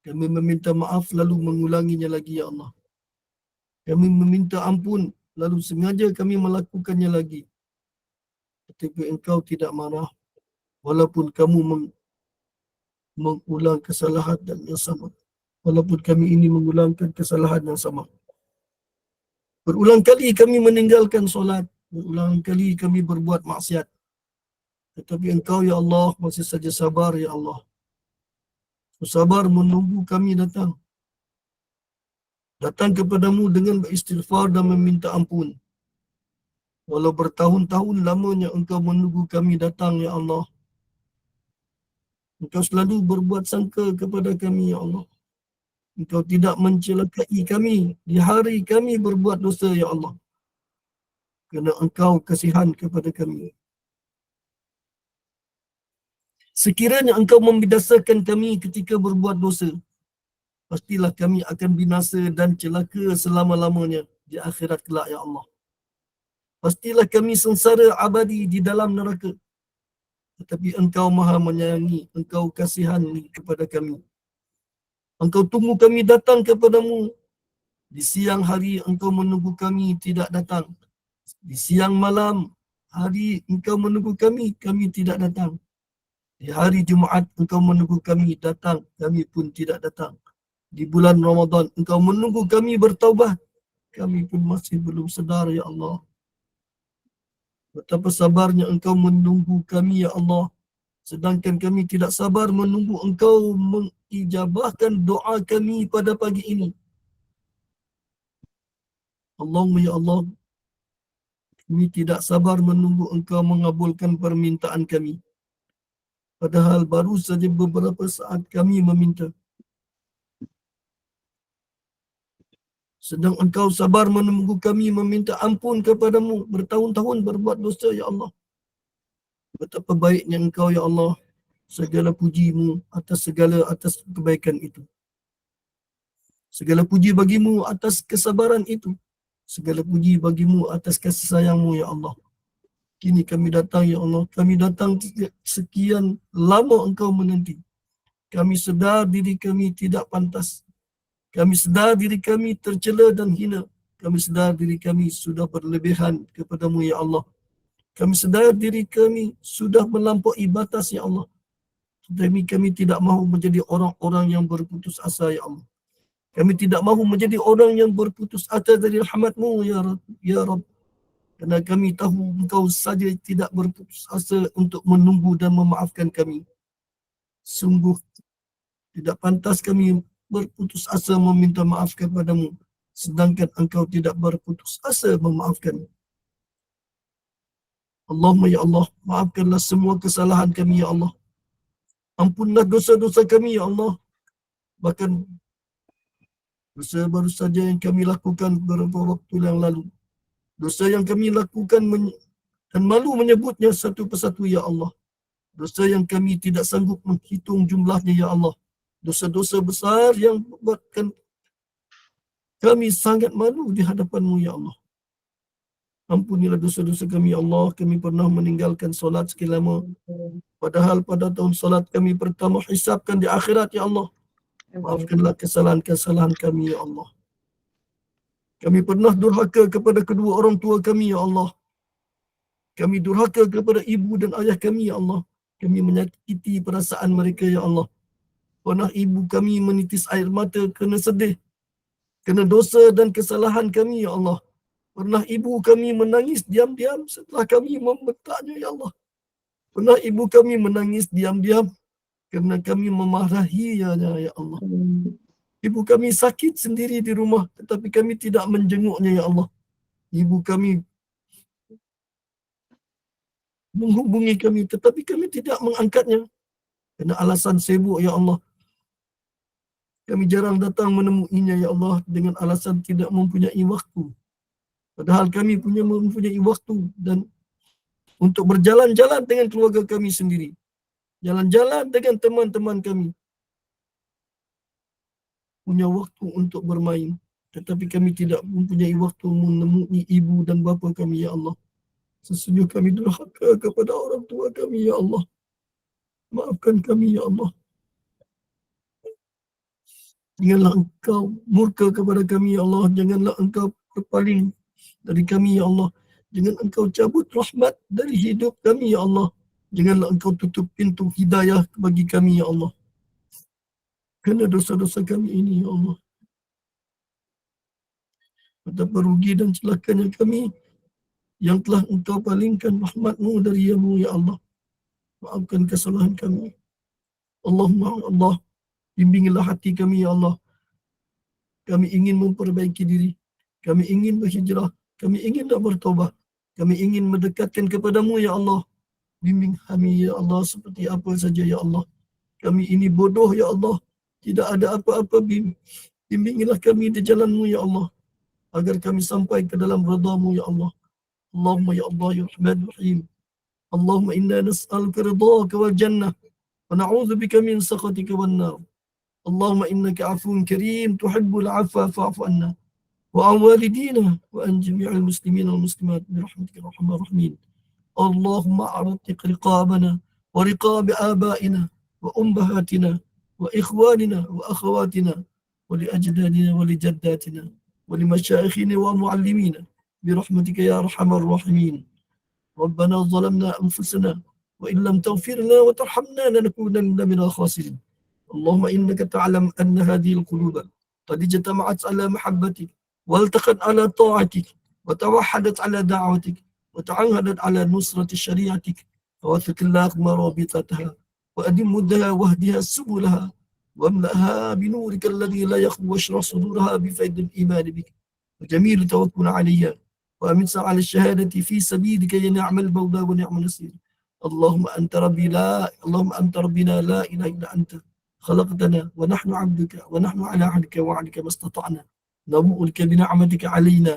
Speaker 2: Kami meminta maaf lalu mengulanginya lagi ya Allah. Kami meminta ampun, lalu sengaja kami melakukannya lagi. Tetapi engkau tidak marah, walaupun kamu mengulang kesalahan yang sama. Walaupun kami ini mengulangkan kesalahan yang sama. Berulang kali kami meninggalkan solat. Berulang kali kami berbuat maksiat. Tetapi engkau, ya Allah, masih saja sabar, ya Allah. Sabar menunggu kami datang. Datang kepadamu dengan beristighfar dan meminta ampun. Walau bertahun-tahun lamanya engkau menunggu kami datang, ya Allah. Engkau selalu berbuat sangka kepada kami, ya Allah. Engkau tidak mencelakai kami di hari kami berbuat dosa, ya Allah. Kerana engkau kasihan kepada kami. Sekiranya engkau membinasakan kami ketika berbuat dosa, pastilah kami akan binasa dan celaka selama-lamanya di akhirat kelak, ya Allah. Pastilah kami sengsara abadi di dalam neraka. Tetapi engkau maha menyayangi, engkau kasihani kepada kami. Engkau tunggu kami datang kepadamu. Di siang hari engkau menunggu kami tidak datang. Di siang malam hari engkau menunggu kami, kami tidak datang. Di hari Jumaat engkau menunggu kami datang, kami pun tidak datang. Di bulan Ramadan engkau menunggu kami bertaubat, kami pun masih belum sedar, ya Allah. Betapa sabarnya engkau menunggu kami, ya Allah. Sedangkan kami tidak sabar menunggu engkau mengijabahkan doa kami pada pagi ini. Allahumma ya Allah, kami tidak sabar menunggu engkau mengabulkan permintaan kami. Padahal baru saja beberapa saat kami meminta. Sedang engkau sabar menunggu kami meminta ampun kepadamu bertahun-tahun berbuat dosa, ya Allah. Betapa baiknya engkau, ya Allah. Segala pujimu atas kebaikan itu. Segala puji bagimu atas kesabaran itu. Segala puji bagimu atas kasih sayangmu, ya Allah. Kini kami datang, ya Allah. Kami datang sekian lama engkau menanti. Kami sedar diri kami tidak pantas. Kami sedar diri kami tercela dan hina. Kami sedar diri kami sudah berlebihan kepadamu, ya Allah. Kami sedar diri kami sudah melampaui batas, ya Allah. Tetapi kami tidak mahu menjadi orang-orang yang berputus asa, ya Allah. Kami tidak mahu menjadi orang yang berputus asa dari rahmat-Mu, ya Rabb. Ya Rabb. Kerana kami tahu engkau saja tidak berputus asa untuk menunggu dan memaafkan kami. Sungguh tidak pantas kami berputus asa meminta maaf kepadamu, sedangkan engkau tidak berputus asa memaafkan. Allahumma ya Allah, maafkanlah semua kesalahan kami, ya Allah. Ampunlah dosa-dosa kami, ya Allah. Bahkan dosa baru saja yang kami lakukan beberapa waktu yang lalu. Dosa yang kami lakukan dan malu menyebutnya satu persatu, ya Allah. Dosa yang kami tidak sanggup menghitung jumlahnya, ya Allah. Dosa-dosa besar yang membuatkan kami sangat malu di hadapan-Mu, ya Allah. Ampunilah dosa-dosa kami, ya Allah. Kami pernah meninggalkan solat sekian lama. Padahal pada tahun solat kami pertama hisabkan di akhirat, ya Allah. Maafkanlah kesalahan-kesalahan kami, ya Allah. Kami pernah durhaka kepada kedua orang tua kami, ya Allah. Kami durhaka kepada ibu dan ayah kami, ya Allah. Kami menyakiti perasaan mereka, ya Allah. Pernah ibu kami menitis air mata kerana sedih, kerana dosa dan kesalahan kami, ya Allah. Pernah ibu kami menangis diam-diam setelah kami membentaknya, ya Allah. Pernah ibu kami menangis diam-diam kerana kami memarahinya, ya Allah. Ibu kami sakit sendiri di rumah, tetapi kami tidak menjenguknya, ya Allah. Ibu kami menghubungi kami, tetapi kami tidak mengangkatnya kerana alasan sibuk, ya Allah. Kami jarang datang menemuinya, ya Allah, dengan alasan tidak mempunyai waktu. Padahal kami mempunyai waktu dan untuk berjalan-jalan dengan keluarga kami sendiri. Jalan-jalan dengan teman-teman kami. Punya waktu untuk bermain. Tetapi kami tidak mempunyai waktu menemui ibu dan bapa kami, ya Allah. Sesungguhnya kami durhaka kepada orang tua kami, ya Allah. Maafkan kami, ya Allah. Janganlah engkau murka kepada kami ya Allah. Janganlah engkau berpaling dari kami ya Allah. Jangan engkau cabut rahmat dari hidup kami ya Allah. Janganlah engkau tutup pintu hidayah bagi kami ya Allah. Kerana dosa-dosa kami ini ya Allah. Betapa rugi dan celakanya kami yang telah engkau palingkan rahmatmu darimu ya Allah. Maafkan kesalahan kami. Allahumma Allah, bimbinglah hati kami ya Allah. Kami ingin memperbaiki diri. Kami ingin berhijrah. Kami ingin bertaubat. Kami ingin mendekatkan kepadamu ya Allah. Bimbing kami ya Allah seperti apa saja ya Allah. Kami ini bodoh ya Allah. Tidak ada apa-apa. Bimbinglah kami di jalanmu ya Allah. Agar kami sampai ke dalam redha-Mu ya Allah. Allahumma ya Allah ya Rahman Rahim. Allahumma inna nas'aluka ridhaka wal jannah. Wa na'udzu bika min sakhatika wan nar. اللهم إنك عفو كريم تحب العفو فاعف عنا وعن والدينا وعن جميع المسلمين والمسلمات برحمتك يا أرحم الراحمين. اللهم أعتق رقابنا ورقاب آبائنا وأمهاتنا وإخواننا وأخواتنا ولأجدادنا ولجداتنا ولمشايخنا ومعلمينا برحمتك يا أرحم الراحمين. ربنا ظلمنا أنفسنا وإن لم تغفر لنا وترحمنا لنكونن من الخاسرين. اللهم إنك تعلم أن هذه القلوب قد اجتمعت على محبتك والتقت على طاعتك وتوحدت على دعوتك وتعهدت على نصرة شريعتك فوثق اللهم رابطتها وأدم مدها واهدها سبلها واملأها بنورك الذي لا يخفو واشرح صدورها بفيض الإيمان بك وجميل توكل عليها وأمسها على الشهادة في سبيلك يا نعم المولى ونعم النصير. اللهم أنت ربنا لا إله إلا أنت خلقتنا ونحن عبدك ونحن على عهدك ووعدك ما استطعنا نبوء لك بنعمتك علينا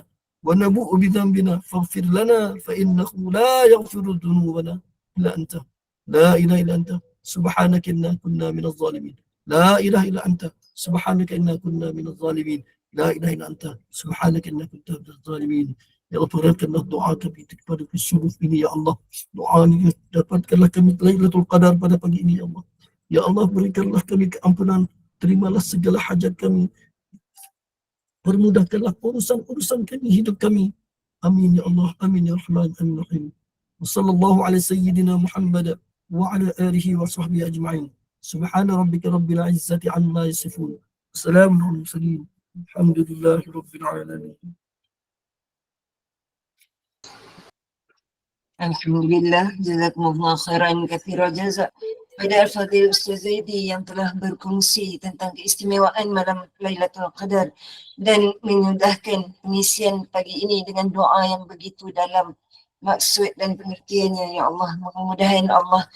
Speaker 2: ونبوء بذنبنا فاغفر لنا فإنه لا يغفر ذنوبنا إلا أنت. لا إله إلا أنت سبحانك إنا كنا من الظالمين. لا إله إلا أنت سبحانك إنا كنا من الظالمين. لا إله إلا أنت سبحانك إنا كنا من الظالمين. Ya Allah, berikanlah doa kami kepada subuh ini ya Allah. Doa ini dapatkanlah kami Lailatul Qadar pada pagi ini ya Allah. Ya Allah, berikanlah kami keampunan. Terimalah segala hajat kami. Permudahkanlah urusan-urusan kami, hidup kami. Amin ya Allah. Amin ya Rahman. Amin ya Rahim. Wa sallallahu ala sayyidina Muhammad wa ala alihi wa sahbihi ajma'in. Subhana rabbika rabbil izzati amma yasifun. Assalamu ala mursalin. Alhamdulillahi rabbil alamin.
Speaker 1: Alhamdulillah, jazakumullah khairan katsira jazak pada Al-Fadhil Ustaz Zaidi yang telah berkongsi tentang keistimewaan malam Lailatul Qadar dan menyudahkan pengisian pagi ini dengan doa yang begitu dalam maksud dan pengertiannya. Ya Allah, mudah-mudahan Allah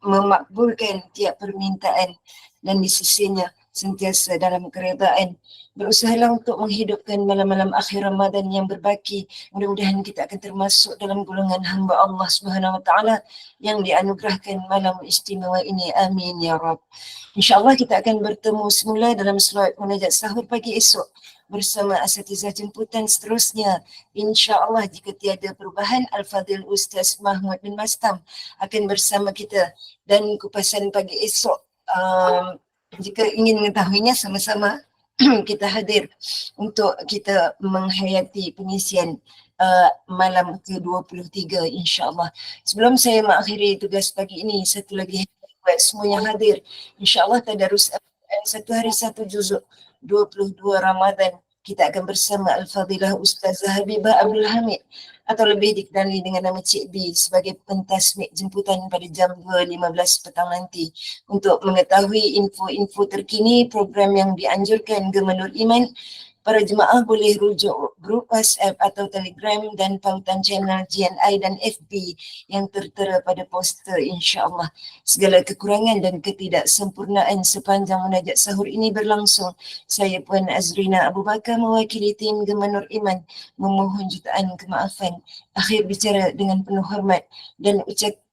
Speaker 1: memakbulkan tiap permintaan dan di sisinya sentiasa dalam keredaan. Berusahalah untuk menghidupkan malam-malam akhir Ramadan yang berbaki. Mudah-mudahan kita akan termasuk dalam golongan hamba Allah Subhanahu Wa Taala yang dianugerahkan malam istimewa ini. Amin ya Rabb. InsyaAllah kita akan bertemu semula dalam solat munajat sahur pagi esok bersama asatizah jemputan seterusnya. InsyaAllah jika tiada perubahan, Al-Fadhil Ustaz Mahmud bin Mastam akan bersama kita dan kupasan pagi esok. Jika ingin mengetahuinya, sama-sama kita hadir untuk kita menghayati pengisian malam ke-23 insyaAllah. Sebelum saya mengakhiri tugas pagi ini, satu lagi buat semua yang hadir, insyaAllah tadarus satu hari satu juzuk 22 Ramadan. Kita akan bersama Al-Fadhilah Ustazah Habibah Abdul Hamid atau lebih dikenali dengan nama Cik B sebagai pentasmik jemputan pada jam 2.15 petang nanti untuk mengetahui info-info terkini program yang dianjurkan Gemenur Iman. Para jemaah boleh rujuk grup WhatsApp atau Telegram dan pautan channel GNI dan FB yang tertera pada poster insyaAllah. Segala kekurangan dan ketidaksempurnaan sepanjang munajat sahur ini berlangsung, saya Puan Azrina Abu Bakar mewakili tim Gemenur Iman memohon jutaan kemaafan. Akhir bicara dengan penuh hormat dan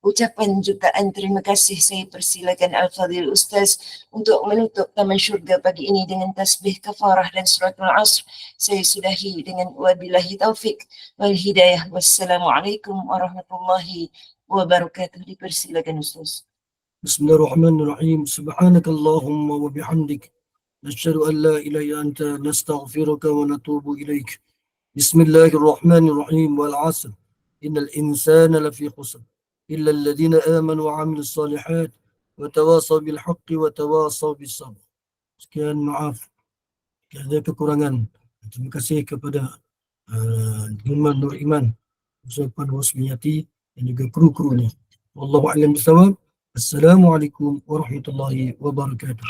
Speaker 1: ucapan jutaan terima kasih, saya persilakan Al-Fadhil Ustaz untuk menutup taman syurga pagi ini dengan tasbih kafarah dan suratul asr. Saya sudahi dengan wabillahi taufik wal hidayah. Wassalamualaikum warahmatullahi wabarakatuh. Dipersilakan Ustaz.
Speaker 2: Bismillahirrahmanirrahim. Subhanakallahumma wa bihamdik. نشهد أن لا إله إلا أنت نستغفرك ونتوب إليك. بسم الله الرحمن الرحيم والعصر إن الإنسان لفي خسر إلا الذين آمنوا وعملوا الصالحات وتواصوا بالحق وتواصوا بالصبر. Sekian maaf ada kekurangan. Terima kasih kepada Iman Nur Iman, Ustaz Husniyati dan juga kru-krunya. Wallahu a'lam bishawab. Assalamualaikum warahmatullahi wabarakatuh.